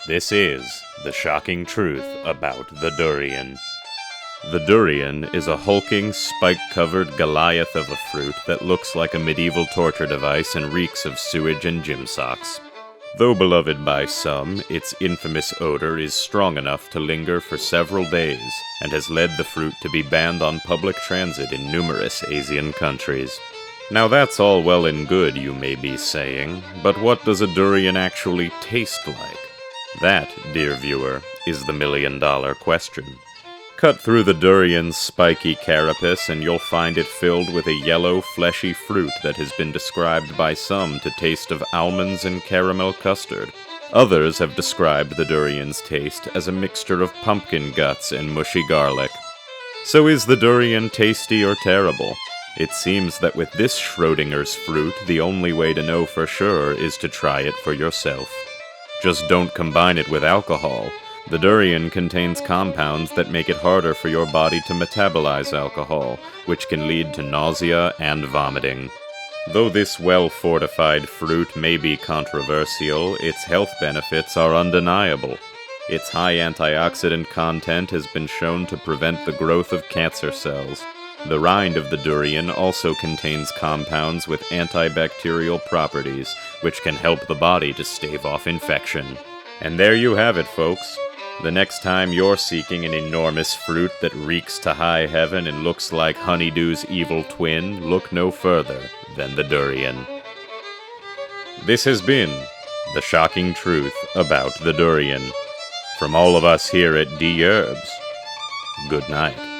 This is the shocking truth about the Durian. The Durian is a hulking, spike-covered Goliath of a fruit that looks like a medieval torture device and reeks of sewage and gym socks. Though beloved by some, its infamous odor is strong enough to linger for several days, and has led the fruit to be banned on public transit in numerous Asian countries. Now that's all well and good, you may be saying, but what does a durian actually taste like? That, dear viewer, is the million-dollar question. Cut through the durian's spiky carapace and you'll find it filled with a yellow, fleshy fruit that has been described by some to taste of almonds and caramel custard. Others have described the durian's taste as a mixture of pumpkin guts and mushy garlic. So is the durian tasty or terrible? It seems that with this Schrodinger's fruit, the only way to know for sure is to try it for yourself. Just don't combine it with alcohol. The durian contains compounds that make it harder for your body to metabolize alcohol, which can lead to nausea and vomiting. Though this well-fortified fruit may be controversial, its health benefits are undeniable. Its high antioxidant content has been shown to prevent the growth of cancer cells. The rind of the durian also contains compounds with antibacterial properties, which can help the body to stave off infection. And there you have it, folks. The next time you're seeking an enormous fruit that reeks to high heaven and looks like honeydew's evil twin, look no further than the durian. This has been the shocking truth about the durian. From all of us here at Dherbs, good night.